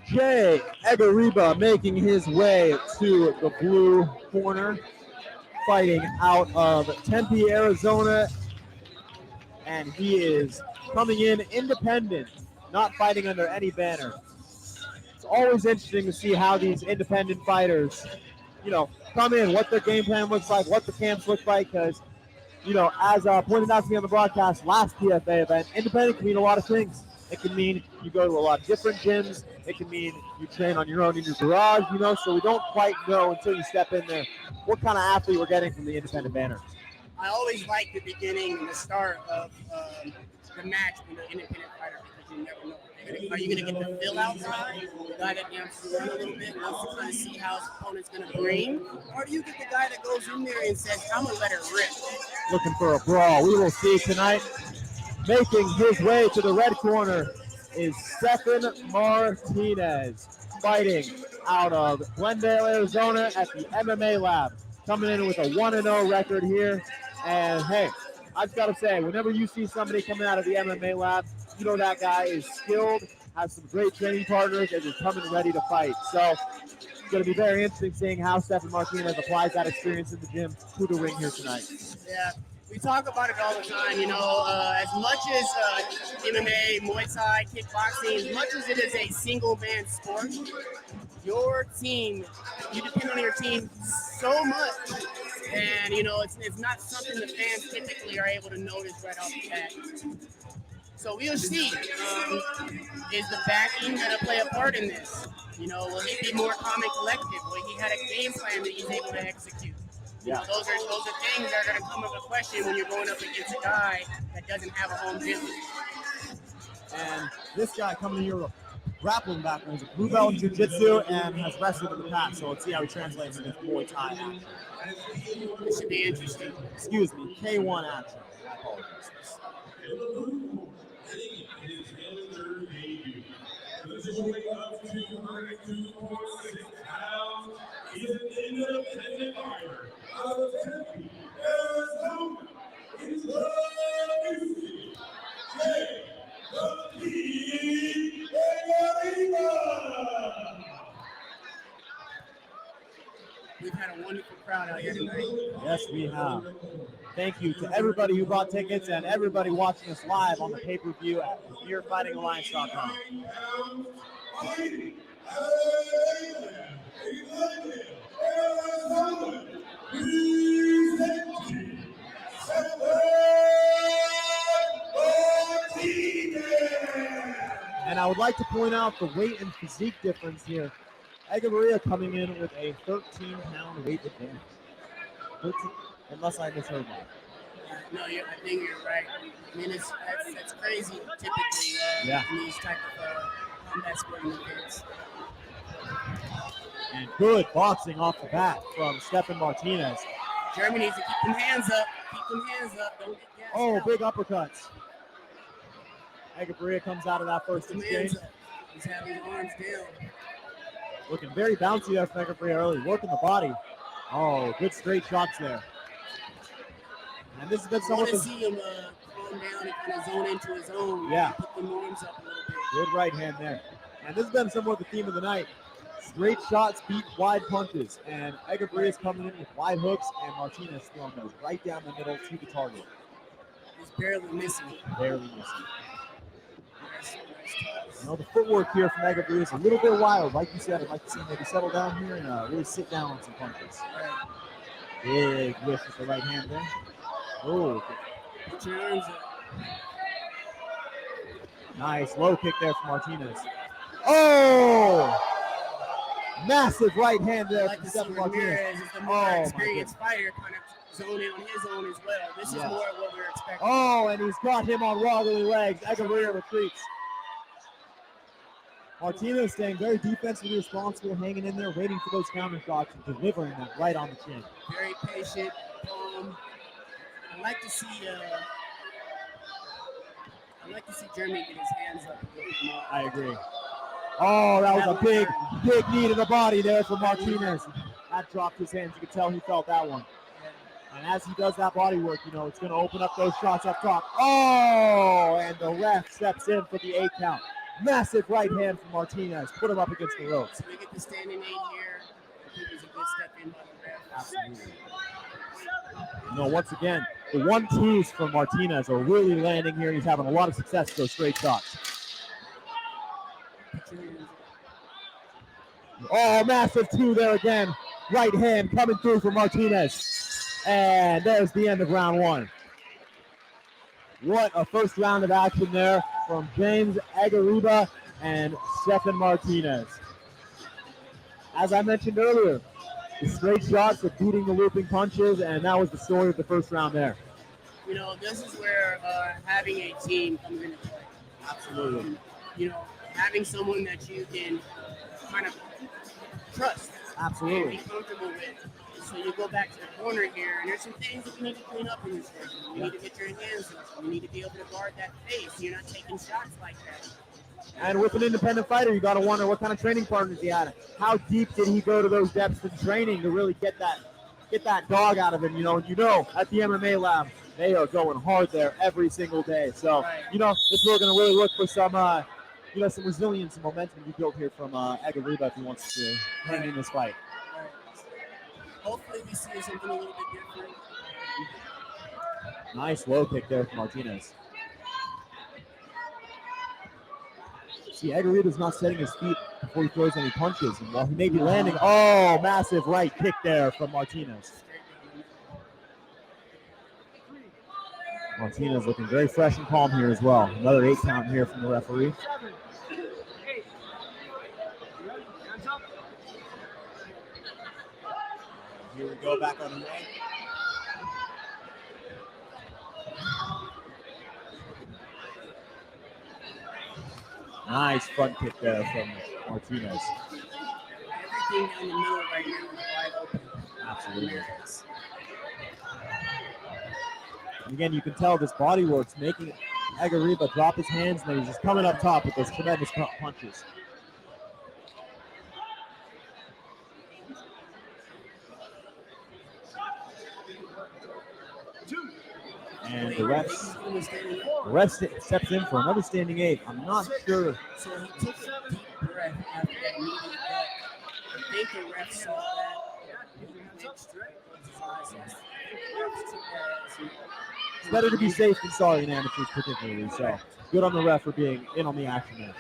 Jae Egharevba making his way to the blue corner, fighting out of Tempe, Arizona, and he is coming in independent, not fighting under any banner. It's always interesting to see how these independent fighters, come in, what their game plan looks like, what the camps look like, because, as pointed out to me on the broadcast last PFA event, independent can mean a lot of things. It can mean you go to a lot of different gyms. It can mean you train on your own in your garage, so we don't quite know until you step in there what kind of athlete we're getting from the independent banner. I always like the beginning and the start of the match with the independent fighter because you never know. Are you going to get the fill outside, the guy that wants to run a little bit, wants to kind of see how his opponent's going to bring? Or do you get the guy that goes in there and says, I'm going to let it rip? Looking for a brawl. We will see tonight. Making his way to the red corner is Stephan Martinez, fighting out of Glendale, Arizona at the MMA LAB. Coming in with a 1-0 record here. And hey, I've got to say, whenever you see somebody coming out of the MMA LAB, you know that guy is skilled, has some great training partners, and is coming ready to fight. So it's going to be very interesting seeing how Stephan Martinez applies that experience in the gym to the ring here tonight. Yeah. We talk about it all the time, as much as MMA, Muay Thai, kickboxing, as much as it is a single-man sport, your team, you depend on your team so much. And, it's not something the fans typically are able to notice right off the bat. So we'll see. Is the backing going to play a part in this? Will he be more calm and collected? Will he have a game plan that he's able to execute? Yeah. Those are things that are going to come up a question when you're going up against a guy that doesn't have a home gym. And this guy coming here with a grappling background, he's a blue belt in jiu-jitsu and has wrestled in the past. So let's see how he translates into Muay Thai action. This should be interesting. Excuse me, K1 action. I apologize. Weighing up to 202.6 pounds, he's an independent fighter out of Tempe, Arizona. He's the Jae Egharevba. We've had a wonderful crowd out here tonight. Yes, we have. Thank you to everybody who bought tickets and everybody watching us live on the pay-per-view at HereFightingAlliance.com. And I would like to point out the weight and physique difference here. Egharevba coming in with a 13-pound weight advantage. 13, unless I misheard that. No, I think you're right. I mean, that's crazy typically in these type of combat sporting events. And good boxing off the bat from Stephan Martinez. Germany needs to keep them hands up. Keep them hands up. Don't get gassed out. Big uppercuts. Egharevba comes out of that first exchange. He's having his arms down. Looking very bouncy there from Egharevba early, working the body. Oh, good straight shots there. And this has been I want to see him calm down and kind of zone into his own. Yeah. Put the arms up a little bit. Good right hand there. And this has been somewhat the theme of the night. Straight shots beat wide punches. And Egharevba is coming in with wide hooks, and Martinez throwing those right down the middle to the target. He's barely missing. Barely missing. The footwork here from Egharevba is a little bit wild. Like you said, I'd like to see him maybe settle down here and really sit down on some punches. Big lift with the right hand there. Oh, put your arms up. Nice low kick there from Martinez. Oh! Massive right hand there from Stephan Martinez. Is the more experienced fighter, kind of zoning on his own as well. This is more of what we're expecting. Oh, and he's got him on wobbly legs. Egharevba retreats. Martinez staying very defensively responsible, hanging in there, waiting for those counter shots and delivering them right on the chin. Very patient. I'd like to see Germany get his hands up a little bit more. I agree. Oh, that was a big knee to the body there for Martinez. That dropped his hands. You could tell he felt that one. And as he does that body work, you know, it's going to open up those shots up top. Oh, and the ref steps in for the 8 count. Massive right hand from Martinez. Put him up against the ropes. So we get the standing 8 here. I think it was a good step in by the ref. Absolutely. You know, once again, the 1-2s from Martinez are really landing here. He's having a lot of success with those straight shots. Oh, massive 2 there again. Right hand coming through for Martinez. And there's the end of round 1. What a first round of action there from Jae Egharevba and Stephan Martinez. As I mentioned earlier, the straight shots are beating the looping punches, and that was the story of the first round there. You know, this is where having a team comes into play. Absolutely. You know, having someone that you can kind of trust. Absolutely. And be comfortable with. So you go back to the corner here, and there's some things that you need to clean up in this version. You need to get your hands up. You need to be able to guard that face. You're not taking shots like that. And with an independent fighter, you got to wonder what kind of training partners he had. How deep did he go to those depths in training to really get that dog out of him? You know, at the MMA LAB, they are going hard there every single day. So, you know, this is where we're going to really look for some, some resilience and momentum to be built here from Egharevba if he wants to hang in this fight. Right. Hopefully we see something a little bit different. Nice low kick there from Martinez. See, Egharevba's not setting his feet before he throws any punches. And while he may be landing, oh, massive right kick there from Martinez. Martinez looking very fresh and calm here as well. Another 8 count here from the referee. Here we go, back on the way. Nice front kick there from Martinez. Everything in the middle right now is wide open. Absolutely. And again, you can tell this body work's making Egharevba drop his hands, and then he's just coming up top with those tremendous punches. And the ref steps in for another standing 8. I'm not sure. So he took a deep breath after that meeting. I think the ref saw that. It's better to be safe than sorry in amateurs, particularly. So good on the ref for being in on the action there.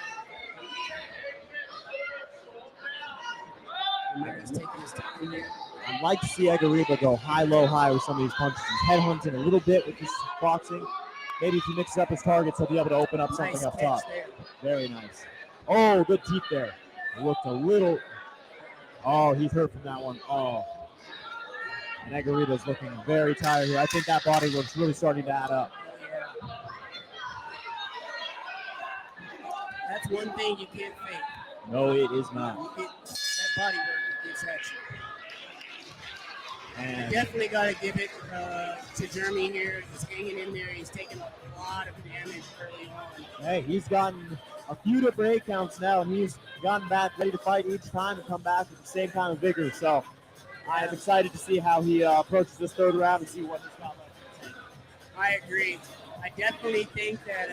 I'd like to see Egharevba go high, low, high with some of these punches. He's headhunting a little bit with this boxing. Maybe if he mixes up his targets, he'll be able to open up something up top. Very nice. Oh, good teeth there. Looked a little. Oh, he's hurt from that one. Oh. And Egharevba's looking very tired here. I think that body work's really starting to add up. That's one thing you can't fake. No, it is not. That body work gets at you. And you definitely got to give it to Jeremy here. He's hanging in there. He's taking a lot of damage early on. Hey, he's gotten a few different 8 counts now, and he's gotten back ready to fight each time and come back with the same kind of vigor. So I am excited to see how he approaches this 3rd round and see what he's got left. I agree. I definitely think that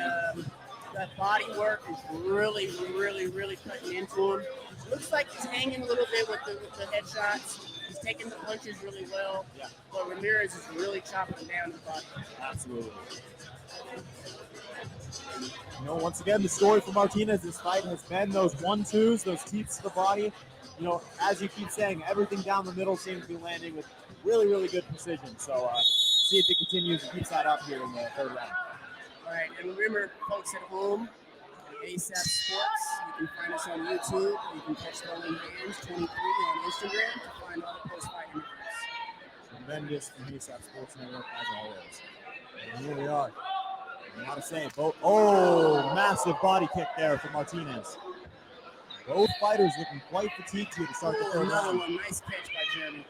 that body work is really, really, really cutting into him. Looks like he's hanging a little bit with the headshots. He's taking the punches really well, but Ramirez is really chopping him down the body. Absolutely. You know, once again, the story for Martinez this fight has been those 1-2s, those teeps to the body. You know, as you keep saying, everything down the middle seems to be landing with really, really good precision. So see if it continues and keeps that up here in the 3rd round. All right, and remember, folks at home, ASAP Sports. You can find us on YouTube. You can catch Rolling Hands 23 on Instagram to find all the post-fight interviews. Tremendous from ASAP Sports Network, as always. And here we are. Not to say, massive body kick there from Martinez. Both fighters looking quite fatigued here to start the 3rd round. Another one, nice catch by Jeremy.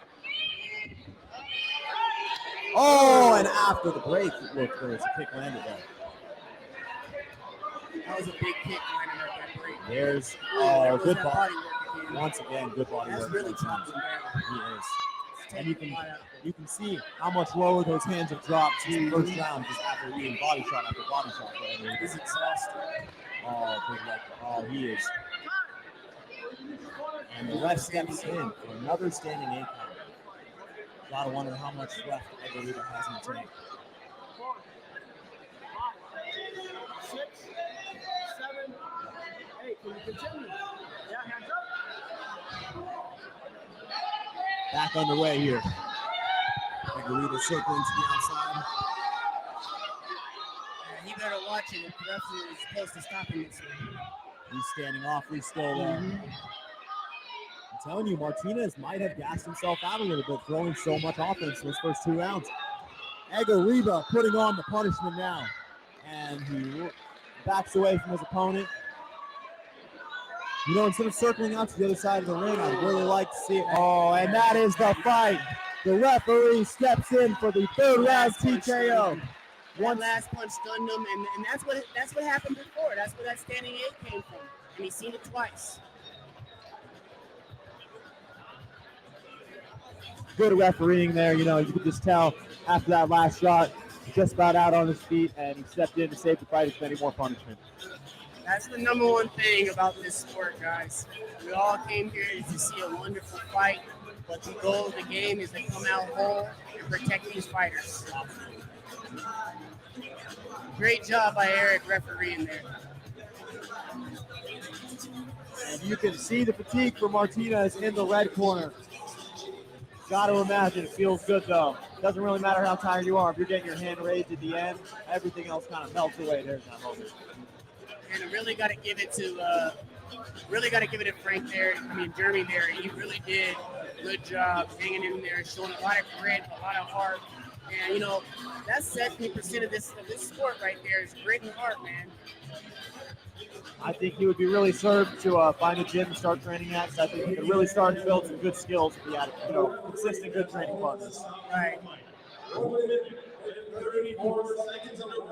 Oh, and after the break, look, there's a kick landed there. That was a big kick landing at that break. There's good body work. Once again, good body work. That's really chopped him down. He is. And you can see how much lower those hands have dropped in the first round just after eating body shot after body shot. He's exhausted. Oh, big leg. Oh, he is. And the ref steps in for another standing 8 count. Gotta wonder how much left Egharevba has in the tank. 6, 7, 8. Can you continue? Yeah, hands up. Back underway here. Egharevba circling to the outside. Yeah, he better watch it. The referee is supposed to stop him this way. He's standing awfully still there. I'm telling you, Martinez might have gassed himself out a little bit, throwing so much offense in his first 2 rounds. Egharevba putting on the punishment now. And he backs away from his opponent. You know, instead of circling out to the other side of the ring, I'd really like to see it. Oh, and that is the fight. The referee steps in for the 3rd round TKO. One last punch stunned him, and that's what happened before. That's where that standing 8 came from. And he's seen it twice. Good refereeing there. You know, you could just tell after that last shot, just about out on his feet, and he stepped in to save the fight from any more punishment. That's the #1 thing about this sport, guys. We all came here to see a wonderful fight, but the goal of the game is to come out whole and protect these fighters. Great job by Eric refereeing there. And you can see the fatigue for Martinez in the red corner. Got to imagine it feels good though. Doesn't really matter how tired you are. If you're getting your hand raised at the end, everything else kind of melts away there in that moment. And I really got to give it to Frank there. I mean, Jeremy there. He really did a good job hanging in there, showing a lot of grit, a lot of heart. And you know, that's 70% of this sport right there is grit and heart, man. I think he would be really served to find a gym to start training at. So I think he could really start to build some good skills if he had, you know, consistent good training partners. Right. 1 minute and 34 seconds of the